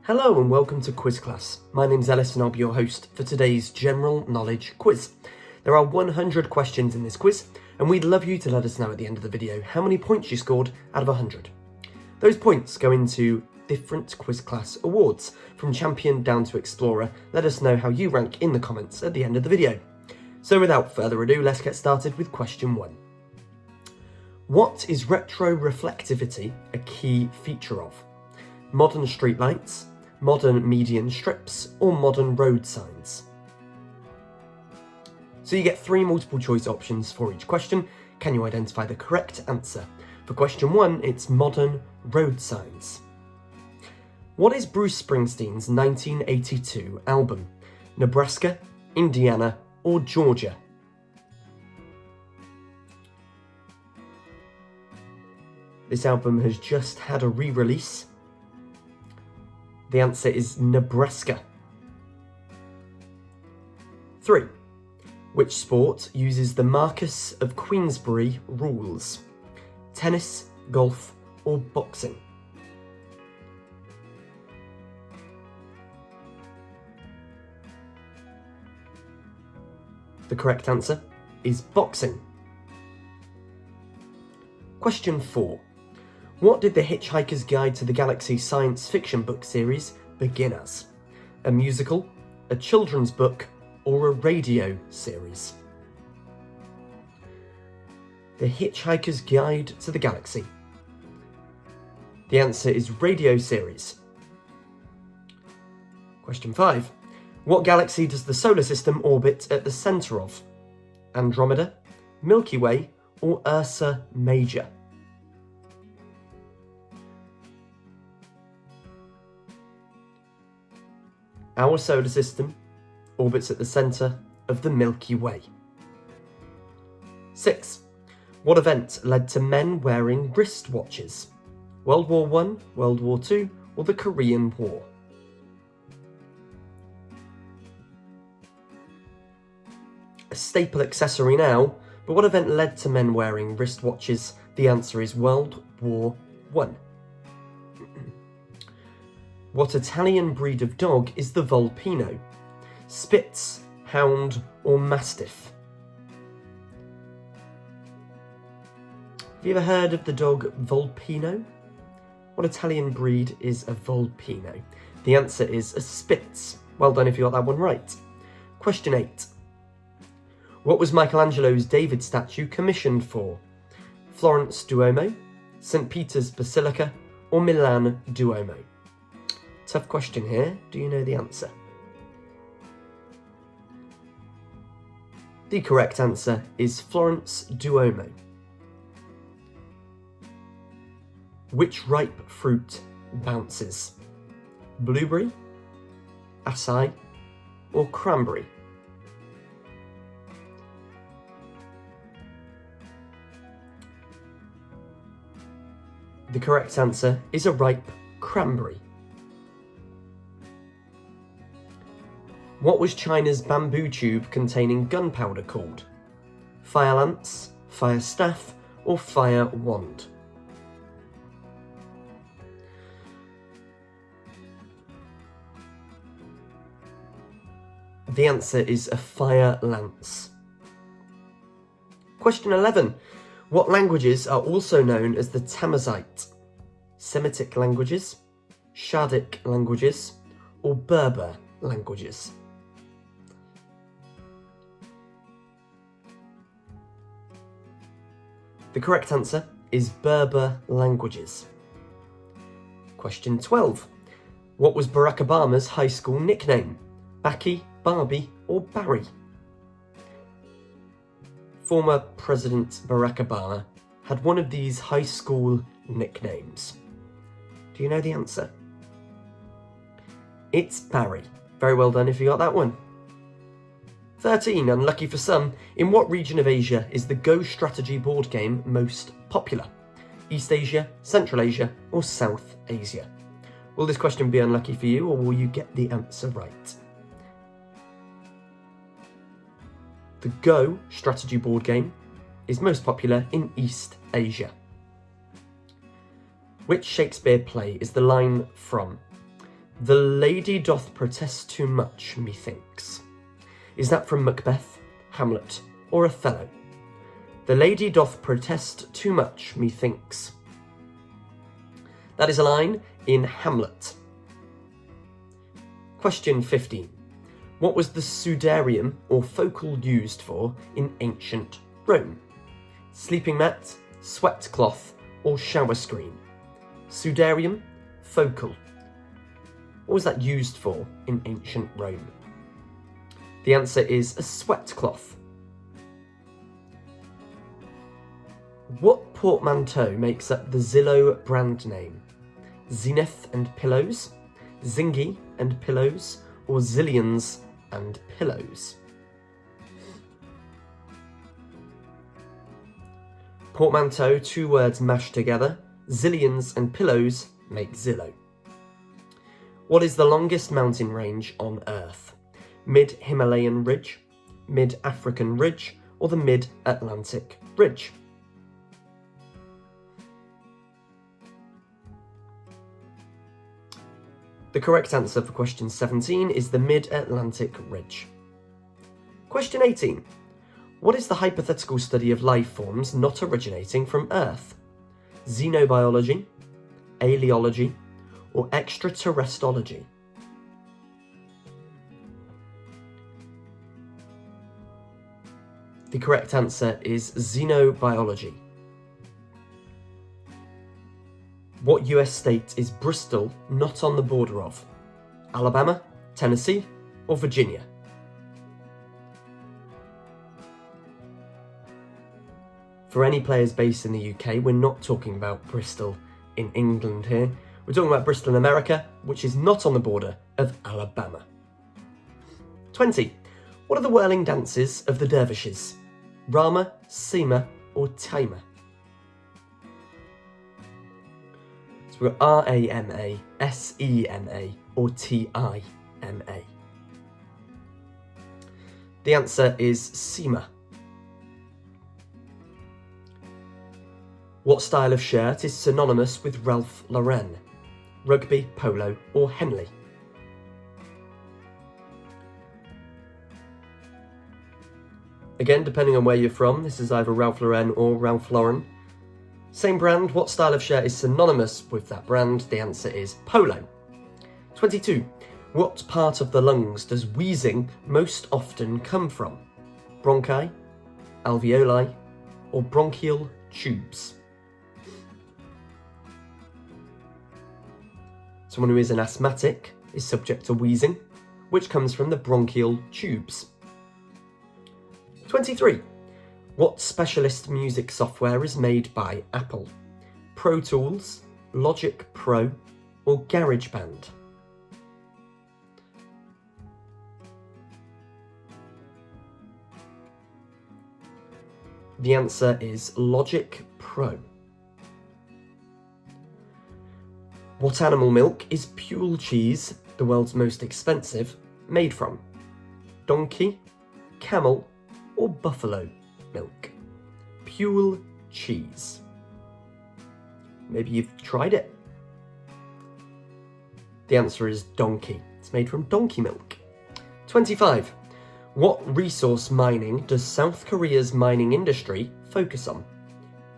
Hello and welcome to Quiz Class. My name's Ellis and I'll be your host for today's general knowledge quiz. There are 100 questions in this quiz and we'd love you to let us know at the end of the video how many points you scored out of 100. Those points go into different Quiz Class awards, from Champion down to Explorer. Let us know how you rank in the comments at the end of the video. So without further ado, let's get started with question 1. What is retroreflectivity a key feature of? Modern streetlights, modern median strips, or modern road signs? So you get 3 multiple choice options for each question. Can you identify the correct answer? For question 1, it's modern road signs. What is Bruce Springsteen's 1982 album? Nebraska, Indiana, or Georgia? This album has just had a re-release. The answer is Nebraska. 3. Which sport uses the Marquess of Queensberry rules? Tennis, golf, or boxing? The correct answer is boxing. Question 4. What did the Hitchhiker's Guide to the Galaxy science fiction book series begin as? A musical, a children's book, or a radio series? The Hitchhiker's Guide to the Galaxy. The answer is radio series. Question 5. What galaxy does the solar system orbit at the centre of? Andromeda, Milky Way, or Ursa Major? Our solar system orbits at the centre of the Milky Way. 6. What event led to men wearing wristwatches? World War I, World War II, or the Korean War? A staple accessory now, but what event led to men wearing wristwatches? The answer is World War I. What Italian breed of dog is the Volpino? Spitz, Hound, or Mastiff? Have you ever heard of the dog Volpino? What Italian breed is a Volpino? The answer is a Spitz. Well done if you got that one right. Question 8. What was Michelangelo's David statue commissioned for? Florence Duomo, St. Peter's Basilica, or Milan Duomo? Tough question here. Do you know the answer? The correct answer is Florence Duomo. Which ripe fruit bounces? Blueberry, acai, or cranberry? The correct answer is a ripe cranberry. What was China's bamboo tube containing gunpowder called? Fire lance, fire staff, or fire wand? The answer is a fire lance. Question 11. What languages are also known as the Tamazight? Semitic languages, Shardic languages, or Berber languages? The correct answer is Berber languages. Question 12. What was Barack Obama's high school nickname? Backy, Barbie, or Barry? Former President Barack Obama had one of these high school nicknames. Do you know the answer? It's Barry. Very well done if you got that one. 13, unlucky for some, in what region of Asia is the Go strategy board game most popular? East Asia, Central Asia, or South Asia? Will this question be unlucky for you, or will you get the answer right? The Go strategy board game is most popular in East Asia. Which Shakespeare play is the line from? The lady doth protest too much, methinks. Is that from Macbeth, Hamlet, or Othello? The lady doth protest too much, methinks. That is a line in Hamlet. Question 15. What was the sudarium or focal used for in ancient Rome? Sleeping mat, sweat cloth, or shower screen? Sudarium, focal. What was that used for in ancient Rome? The answer is a sweat cloth. What portmanteau makes up the Zillow brand name? Zenith and Pillows, Zingy and Pillows, or Zillions and Pillows? Portmanteau, two words mashed together. Zillions and Pillows make Zillow. What is the longest mountain range on Earth? Mid-Himalayan Ridge, Mid-African Ridge, or the Mid-Atlantic Ridge? The correct answer for question 17 is the Mid-Atlantic Ridge. Question 18. What is the hypothetical study of life forms not originating from Earth? Xenobiology, aleology, or extraterrestrology? The correct answer is xenobiology. What US state is Bristol not on the border of? Alabama, Tennessee, or Virginia? For any players based in the UK, we're not talking about Bristol in England here. We're talking about Bristol in America, which is not on the border of Alabama. 20. What are the whirling dances of the dervishes? Rama, Sema, or Taima? So we've got Rama, Sema, or Tima. The answer is Sema. What style of shirt is synonymous with Ralph Lauren? Rugby, polo, or Henley? Again, depending on where you're from, this is either Ralph Lauren or Ralph Lauren. Same brand, what style of shirt is synonymous with that brand? The answer is polo. 22. What part of the lungs does wheezing most often come from? Bronchi, alveoli, or bronchial tubes? Someone who is an asthmatic is subject to wheezing, which comes from the bronchial tubes. 23. What specialist music software is made by Apple? Pro Tools, Logic Pro, or GarageBand? The answer is Logic Pro. What animal milk is Pule cheese, the world's most expensive, made from? Donkey, camel, or buffalo milk? Pule cheese. Maybe you've tried it. The answer is donkey. It's made from donkey milk. 25. What resource mining does South Korea's mining industry focus on?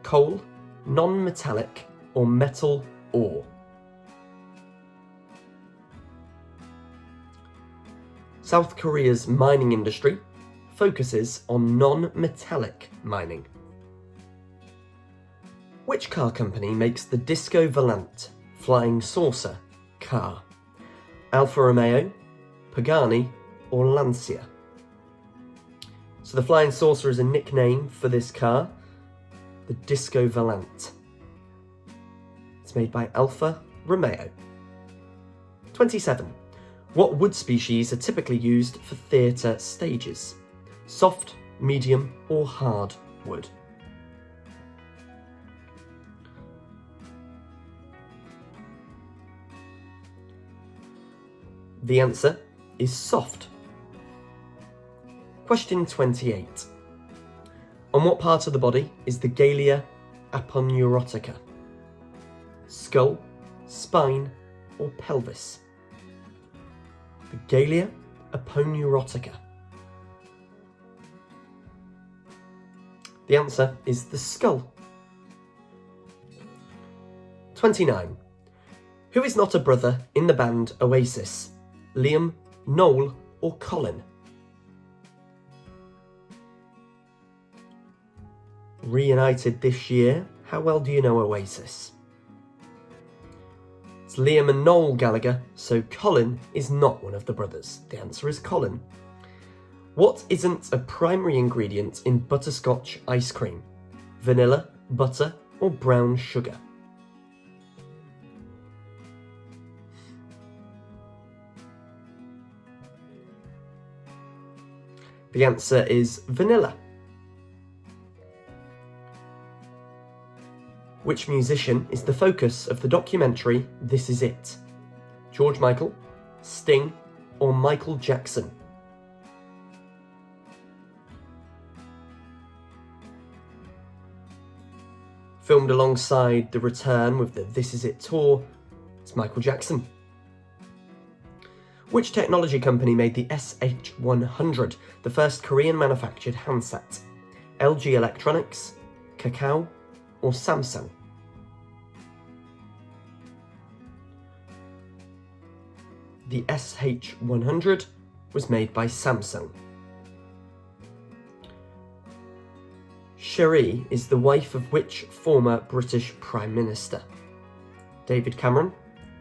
Coal, non-metallic, or metal ore? South Korea's mining industry focuses on non-metallic mining. Which car company makes the Disco Volante flying saucer car? Alfa Romeo, Pagani, or Lancia? So the flying saucer is a nickname for this car, the Disco Volante. It's made by Alfa Romeo. 27. What wood species are typically used for theatre stages? Soft, medium, or hard wood? The answer is soft. Question 28. On what part of the body is the Galea aponeurotica? Skull, spine, or pelvis? The Galea aponeurotica. The answer is the skull. 29. Who is not a brother in the band Oasis? Liam, Noel, or Colin? Reunited this year, how well do you know Oasis? It's Liam and Noel Gallagher, so Colin is not one of the brothers. The answer is Colin. What isn't a primary ingredient in butterscotch ice cream? Vanilla, butter, or brown sugar? The answer is vanilla. Which musician is the focus of the documentary This Is It? George Michael, Sting, or Michael Jackson? Filmed alongside the return with the This Is It tour, it's Michael Jackson. Which technology company made the SH100, the first Korean manufactured handset? LG Electronics, Kakao, or Samsung? The SH100 was made by Samsung. Cherie is the wife of which former British Prime Minister? David Cameron,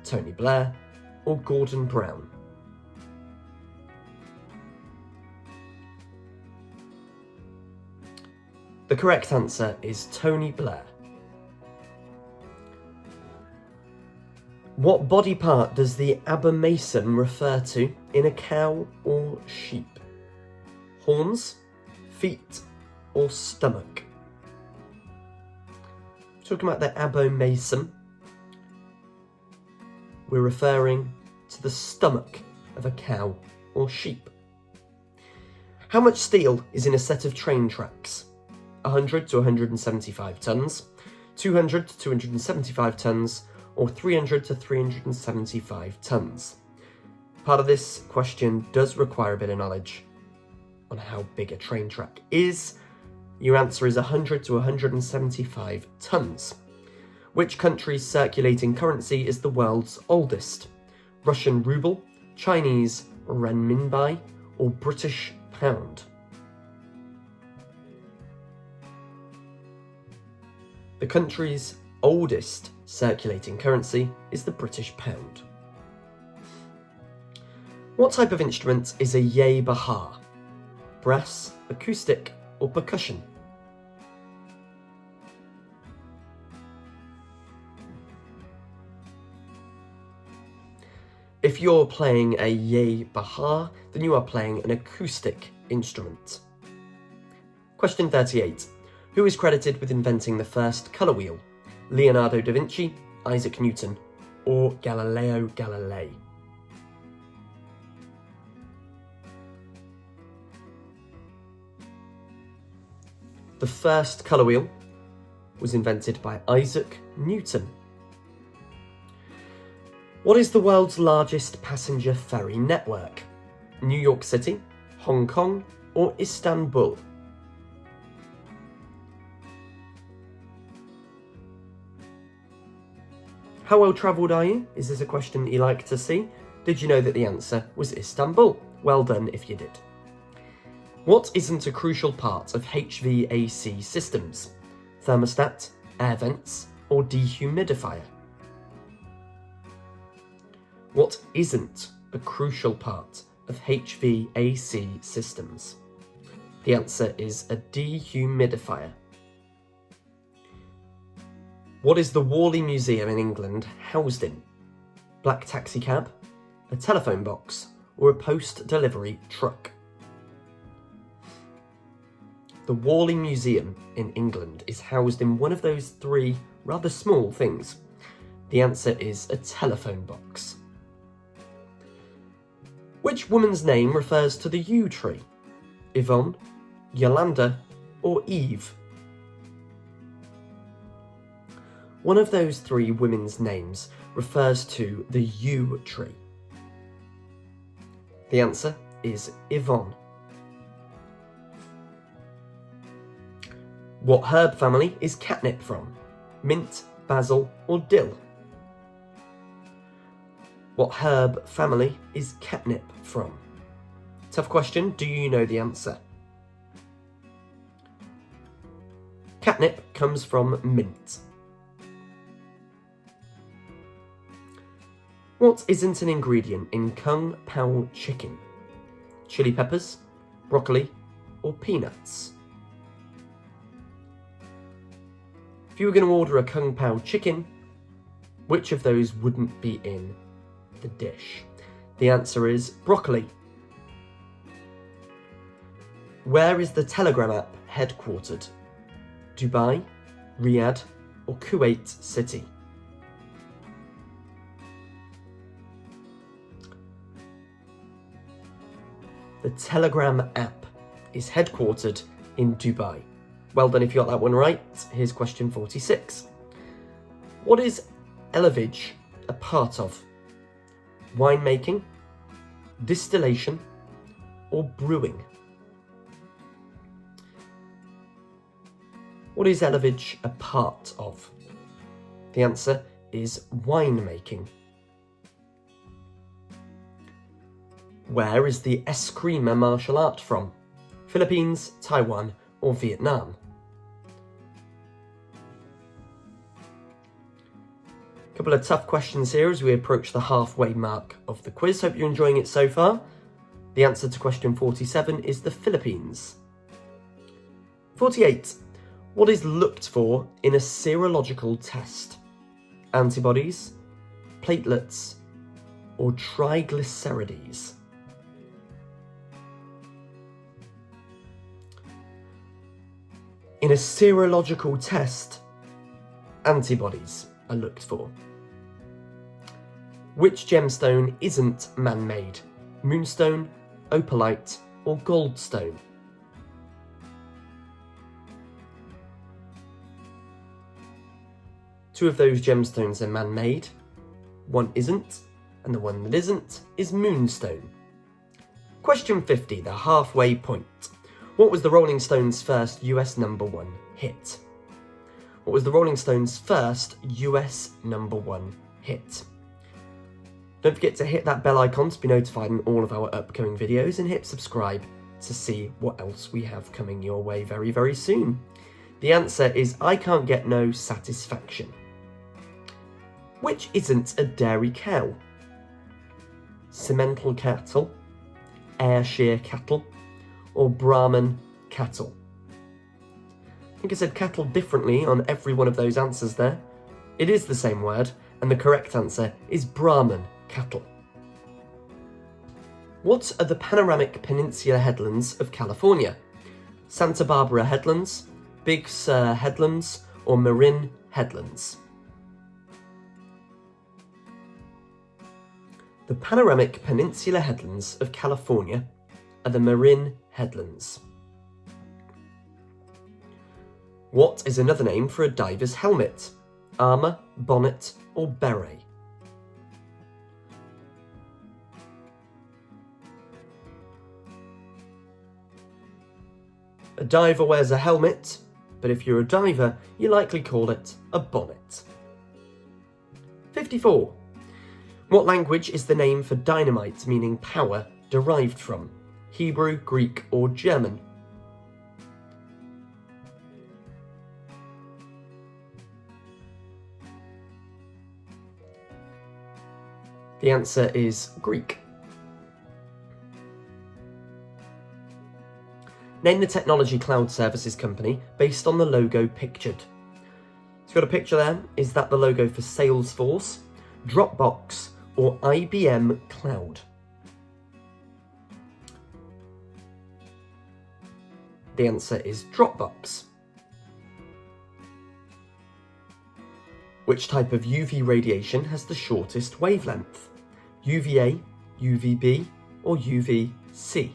Tony Blair, or Gordon Brown? The correct answer is Tony Blair. What body part does the abomasum refer to in a cow or sheep? Horns, feet, or stomach? Talking about the abomasum, we're referring to the stomach of a cow or sheep. How much steel is in a set of train tracks? 100 to 175 tonnes, 200 to 275 tonnes, or 300 to 375 tonnes. Part of this question does require a bit of knowledge on how big a train track is. Your answer is 100 to 175 tonnes. Which country's circulating currency is the world's oldest? Russian ruble, Chinese renminbi, or British pound? The country's oldest circulating currency is the British pound. What type of instrument is a yay bahar? Brass, acoustic, or percussion? If you're playing a yay bahar, then you are playing an acoustic instrument. Question 38. Who is credited with inventing the first colour wheel? Leonardo da Vinci, Isaac Newton, or Galileo Galilei? The first colour wheel was invented by Isaac Newton. What is the world's largest passenger ferry network? New York City, Hong Kong, or Istanbul? How well travelled are you? Is this a question that you like to see? Did you know that the answer was Istanbul? Well done if you did. What isn't a crucial part of HVAC systems? Thermostat, air vents, or dehumidifier? What isn't a crucial part of HVAC systems? The answer is a dehumidifier. What is the Worley Museum in England housed in? Black taxicab, a telephone box, or a post-delivery truck? The Worley Museum in England is housed in one of those three rather small things. The answer is a telephone box. Which woman's name refers to the yew tree? Yvonne, Yolanda, or Eve? One of those three women's names refers to the yew tree. The answer is Yvonne. What herb family is catnip from? Mint, basil, or dill? What herb family is catnip from? Tough question, do you know the answer? Catnip comes from mint. What isn't an ingredient in Kung Pao chicken? Chili peppers, broccoli, or peanuts? If you were going to order a Kung Pao chicken, which of those wouldn't be in the dish? The answer is broccoli. Where is the Telegram app headquartered? Dubai, Riyadh, or Kuwait City? The Telegram app is headquartered in Dubai. Well done if you got that one right. Here's question 46. What is Elevage a part of? Winemaking, distillation, or brewing? What is Elevage a part of? The answer is winemaking. Where is the Eskrima martial art from? Philippines, Taiwan, or Vietnam? A couple of tough questions here as we approach the halfway mark of the quiz. Hope you're enjoying it so far. The answer to question 47 is the Philippines. 48. What is looked for in a serological test? Antibodies, platelets, or triglycerides? In a serological test, antibodies are looked for. Which gemstone isn't man-made? Moonstone, opalite, or goldstone? Two of those gemstones are man-made, one isn't, and the one that isn't is moonstone. Question 50, the halfway point. What was the Rolling Stones' first US #1 hit? What was the Rolling Stones' first US #1 hit? Don't forget to hit that bell icon to be notified on all of our upcoming videos and hit subscribe to see what else we have coming your way very, very soon. The answer is I Can't Get No Satisfaction. Which isn't a dairy cow? Simmental cattle, Ayrshire cattle, or Brahman cattle? I think I said cattle differently on every one of those answers there. It is the same word, and the correct answer is Brahman cattle. What are the panoramic peninsula headlands of California? Santa Barbara Headlands, Big Sur Headlands, or Marin Headlands? The panoramic peninsula headlands of California are the Marin Headlands. What is another name for a diver's helmet? Armour, bonnet, or beret? A diver wears a helmet, but if you're a diver, you likely call it a bonnet. 54. What language is the name for dynamite meaning power derived from? Hebrew, Greek, or German? The answer is Greek. Name the technology cloud services company based on the logo pictured. So you've got a picture there. Is that the logo for Salesforce, Dropbox, or IBM Cloud? The answer is Dropbox. Which type of UV radiation has the shortest wavelength? UVA, UVB, or UVC?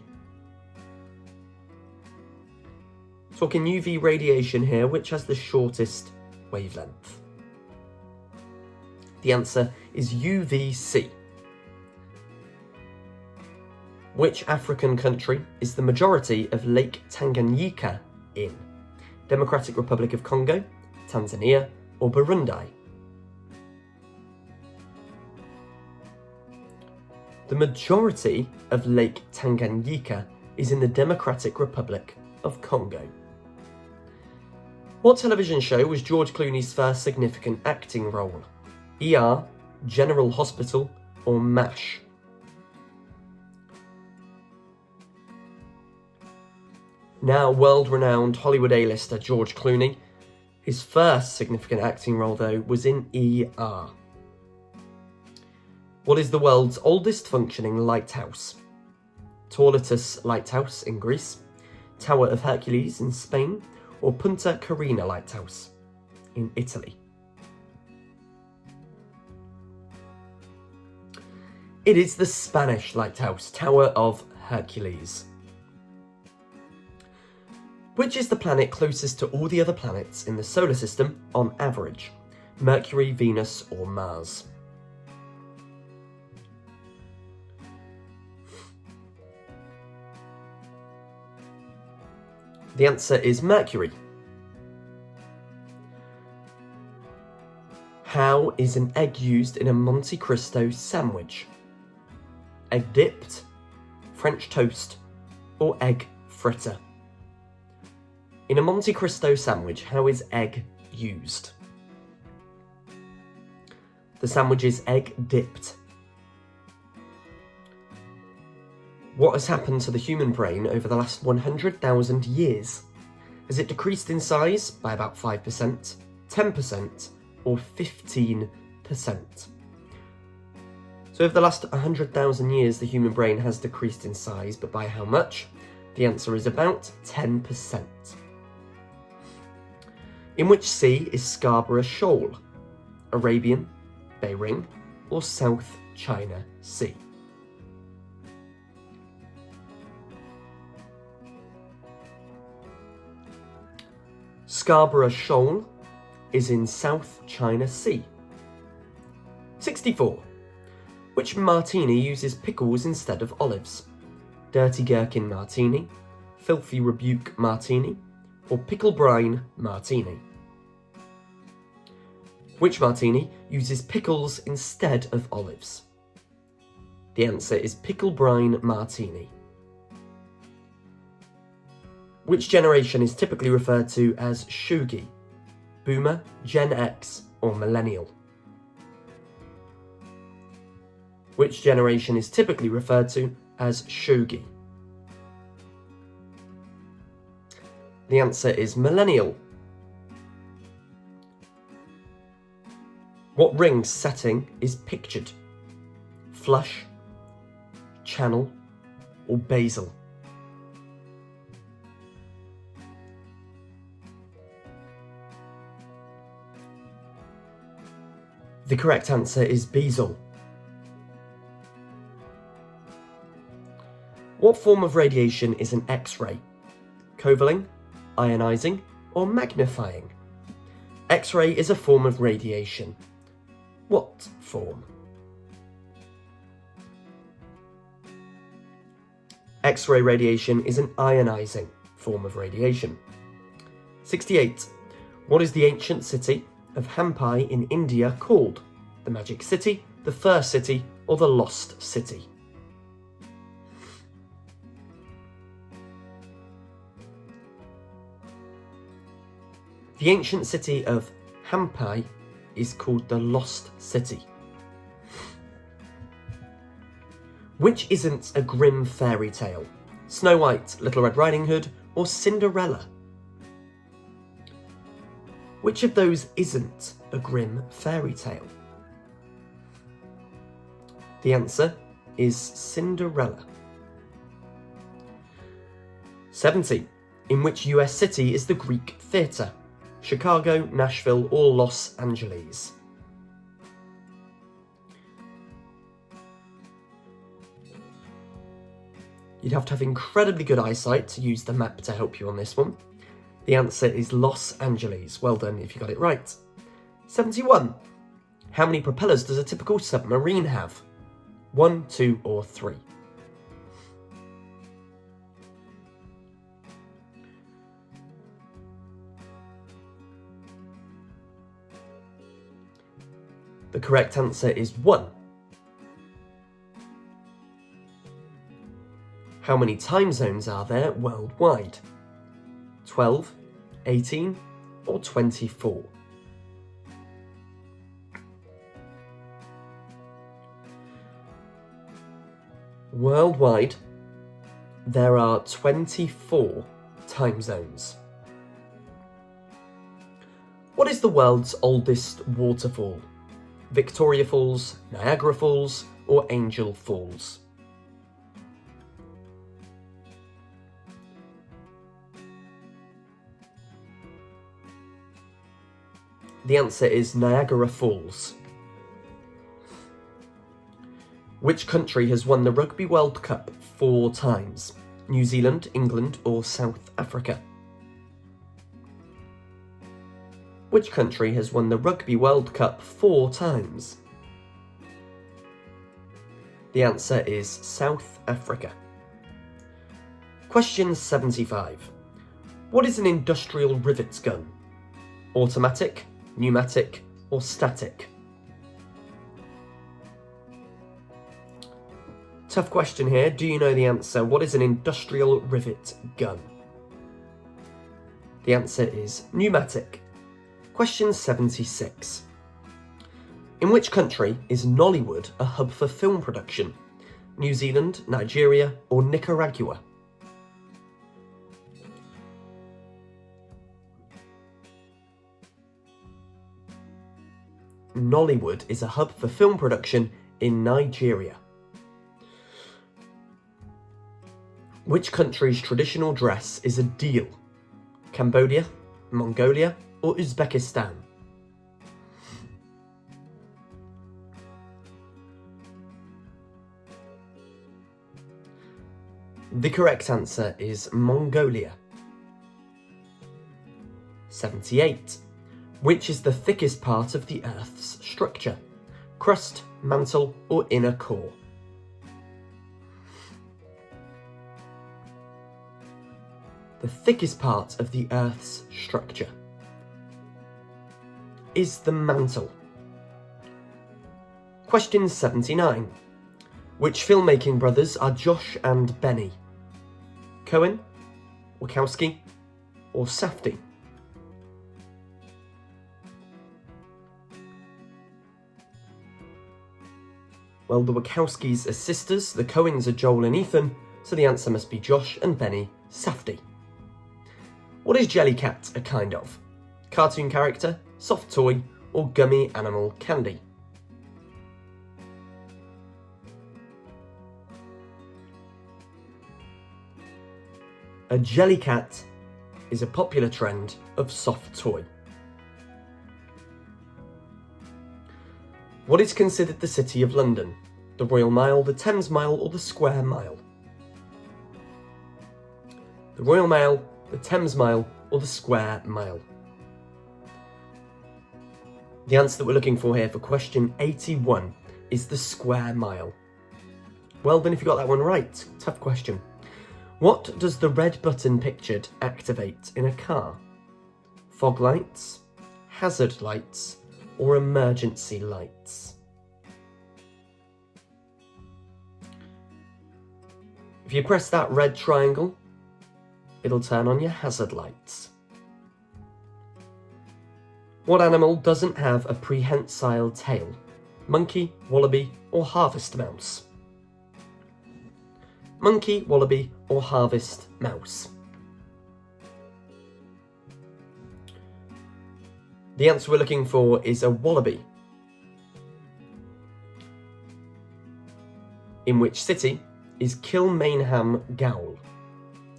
Talking UV radiation here, which has the shortest wavelength? The answer is UVC. Which African country is the majority of Lake Tanganyika in? Democratic Republic of Congo, Tanzania, or Burundi? The majority of Lake Tanganyika is in the Democratic Republic of Congo. What television show was George Clooney's first significant acting role? ER, General Hospital, or MASH? Now world-renowned Hollywood A-lister George Clooney. His first significant acting role, though, was in ER. What is the world's oldest functioning lighthouse? Torletus Lighthouse in Greece, Tower of Hercules in Spain, or Punta Carina Lighthouse in Italy? It is the Spanish lighthouse, Tower of Hercules. Which is the planet closest to all the other planets in the solar system on average? Mercury, Venus, or Mars? The answer is Mercury. How is an egg used in a Monte Cristo sandwich? Egg dipped, French toast, or egg fritter? In a Monte Cristo sandwich, how is egg used? The sandwich is egg dipped. What has happened to the human brain over the last 100,000 years? Has it decreased in size by about 5%, 10%, or 15%? So over the last 100,000 years, the human brain has decreased in size, but by how much? The answer is about 10%. In which sea is Scarborough Shoal? Arabian, Bering, or South China Sea? Scarborough Shoal is in South China Sea. 64. Which martini uses pickles instead of olives? Dirty Gherkin Martini, Filthy Rebuke Martini, or Pickle Brine Martini? Which martini uses pickles instead of olives? The answer is Pickle Brine Martini. Which generation is typically referred to as Shugi? Boomer, Gen X, or Millennial? Which generation is typically referred to as Shugi? The answer is Millennial. What ring setting is pictured? Flush, channel, or basal? The correct answer is basal. What form of radiation is an X-ray? Covalent, ionizing, or magnifying? X-ray is a form of radiation. What form? X-ray radiation is an ionizing form of radiation. 68. What is the ancient city of Hampi in India called? The Magic City, the First City, or the Lost City? The ancient city of Hampi is called the Lost City. Which isn't a grim fairy tale? Snow White, Little Red Riding Hood, or Cinderella? Which of those isn't a grim fairy tale? The answer is Cinderella. 70. In which US city is the Greek Theatre? Chicago, Nashville, or Los Angeles? You'd have to have incredibly good eyesight to use the map to help you on this one. The answer is Los Angeles. Well done if you got it right. 71. How many propellers does a typical submarine have? 1, 2, or 3? The correct answer is 1. How many time zones are there worldwide? 12, 18, or 24? Worldwide, there are 24 time zones. What is the world's oldest waterfall? Victoria Falls, Niagara Falls, or Angel Falls? The answer is Niagara Falls. Which country has won the Rugby World Cup 4 times? New Zealand, England, or South Africa? Which country has won the Rugby World Cup 4 times? The answer is South Africa. Question 75. What is an industrial rivet gun? Automatic, pneumatic, or static? Tough question here. Do you know the answer? What is an industrial rivet gun? The answer is pneumatic. Question 76. In which country is Nollywood a hub for film production? New Zealand, Nigeria, or Nicaragua? Nollywood is a hub for film production in Nigeria. Which country's traditional dress is a deal? Cambodia, Mongolia, or Uzbekistan? The correct answer is Mongolia. 78. Which is the thickest part of the Earth's structure? Crust, mantle, or inner core? The thickest part of the Earth's structure is the mantle. Question 79. Which filmmaking brothers are Josh and Benny? Cohen, Wachowski, or Safdie? Well, the Wachowskis are sisters, the Cohens are Joel and Ethan, so the answer must be Josh and Benny Safdie. What is Jellycat a kind of? Cartoon character, soft toy, or gummy animal candy? A Jellycat is a popular trend of soft toy. What is considered the City of London? The Royal Mile, the Thames Mile, or the Square Mile? The Royal Mile, the Thames Mile, or the Square Mile? The answer that we're looking for here for question 81 is the Square Mile. Well done if you got that one right. Tough question. What does the red button pictured activate in a car? Fog lights, hazard lights, or emergency lights? If you press that red triangle, it'll turn on your hazard lights. What animal doesn't have a prehensile tail? Monkey, wallaby, or harvest mouse? Monkey, wallaby, or harvest mouse? The answer we're looking for is a wallaby. In which city is Kilmainham Gaol?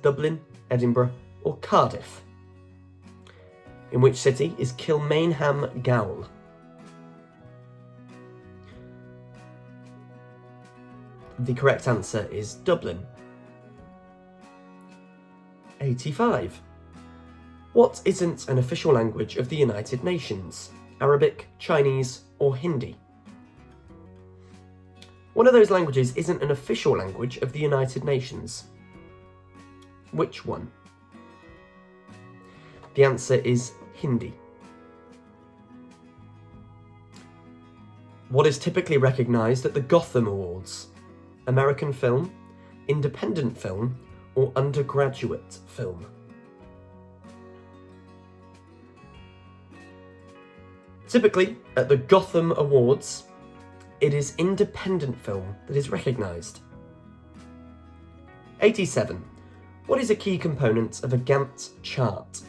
Dublin, Edinburgh, or Cardiff? In which city is Kilmainham Gaol? The correct answer is Dublin. 85. What isn't an official language of the United Nations? Arabic, Chinese, or Hindi? One of those languages isn't an official language of the United Nations. Which one? The answer is Hindi. What is typically recognised at the Gotham Awards? American film, independent film, or undergraduate film? Typically, at the Gotham Awards, it is independent film that is recognised. 87. What is a key component of a Gantt chart?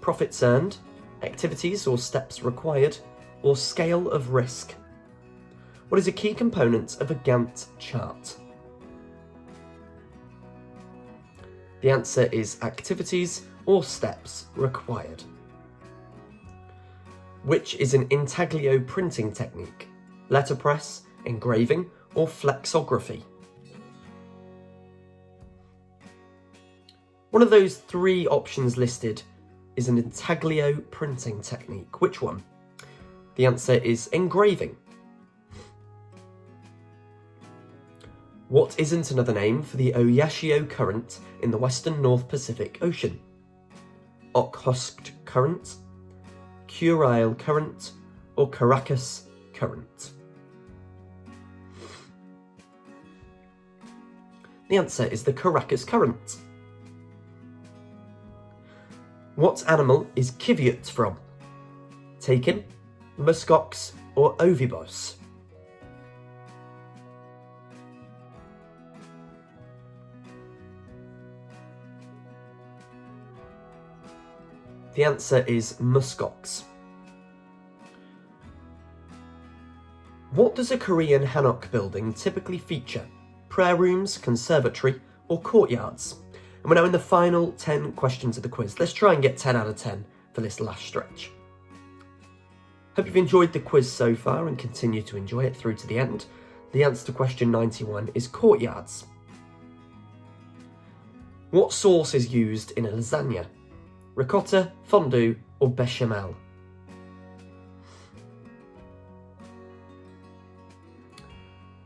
Profits earned, activities or steps required, or scale of risk? What is a key component of a Gantt chart? The answer is activities or steps required. Which is an intaglio printing technique? Letterpress, engraving, or flexography? One of those three options listed is an intaglio printing technique. Which one? The answer is engraving. What isn't another name for the Oyashio Current in the western North Pacific Ocean? Okhotsk Current, Kurile Current, or Caracas Current? The answer is the Caracas Current. What animal is Kiviot from? Takin, muskox, or ovibos? The answer is muskox. What does a Korean hanok building typically feature? Prayer rooms, conservatory, or courtyards? And we're now in the final 10 questions of the quiz. Let's try and get 10 out of 10 for this last stretch. Hope you've enjoyed the quiz so far and continue to enjoy it through to the end. The answer to question 91 is courtyards. What sauce is used in a lasagna? Ricotta, fondue, or bechamel?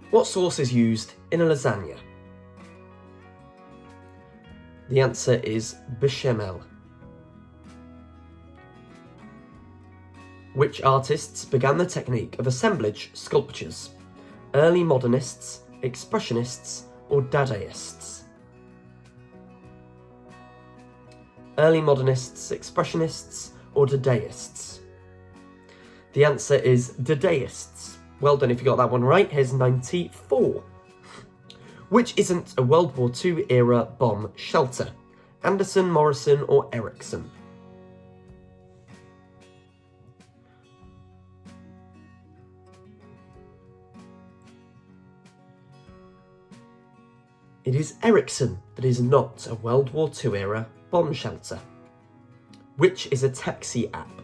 What sauce is used in a lasagna? The answer is bechamel. Which artists began the technique of assemblage sculptures? Early modernists, expressionists, or dadaists? Early modernists, expressionists, or dadaists? The answer is dadaists. Well done if you got that one right. Here's 94. Which isn't a World War II era bomb shelter? Anderson, Morrison, or Ericsson? It is Ericsson that is not a World War II era bomb shelter. Which is a taxi app?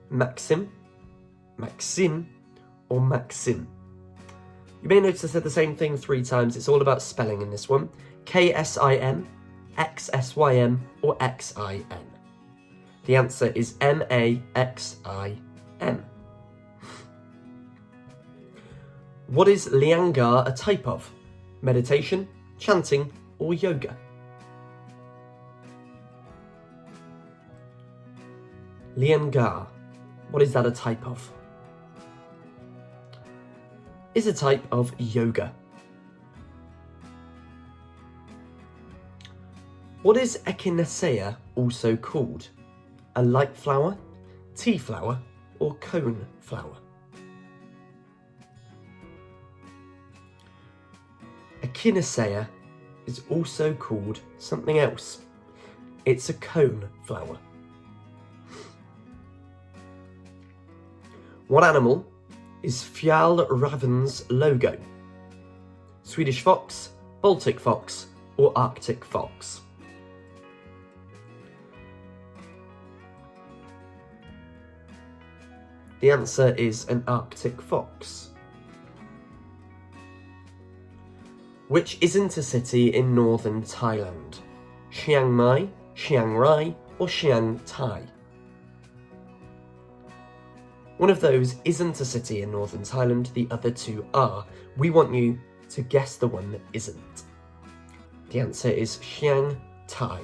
Maxim, Maxim, or Maxim? You may notice I said the same thing 3 times. It's all about spelling in this one. KSIM, XSYM, or XIN? The answer is MAXIM. What is Liangar a type of? Meditation, chanting, or yoga? Liangar, what is that a type of? Is a type of yoga. What is echinacea also called? A light flower, tea flower, or cone flower? Echinacea is also called something else. It's a cone flower. What animal is Fjällräven's logo? Swedish fox, Baltic fox, or Arctic fox? The answer is an Arctic fox. Which isn't a city in northern Thailand? Chiang Mai, Chiang Rai, or Chiang Tai? One of those isn't a city in northern Thailand, the other two are. We want you to guess the one that isn't. The answer is Chiang Tai.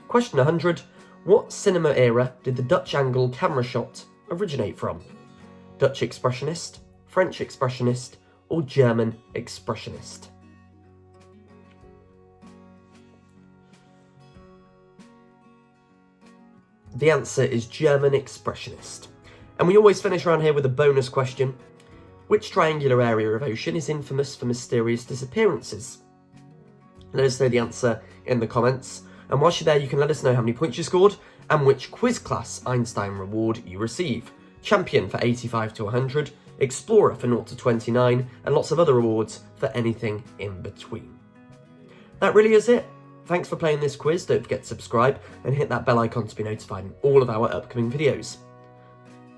Question 100. What cinema era did the Dutch angle camera shot originate from? Dutch expressionist, French expressionist, or German expressionist? The answer is German expressionist. And we always finish around here with a bonus question. Which triangular area of ocean is infamous for mysterious disappearances? Let us know the answer in the comments. And whilst you're there, you can let us know how many points you scored and which quiz class Einstein reward you receive. Champion for 85 to 100, Explorer for 0 to 29, and lots of other awards for anything in between. That really is it. Thanks for playing this quiz. Don't forget to subscribe and hit that bell icon to be notified of all of our upcoming videos.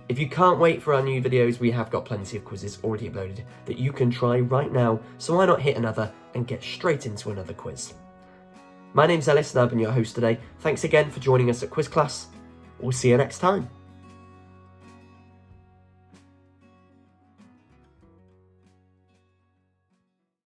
If you can't wait for our new videos, we have got plenty of quizzes already uploaded that you can try right now, so why not hit another and get straight into another quiz. My name's Ellis and I've been your host today. Thanks again for joining us at Quiz Class. We'll see you next time.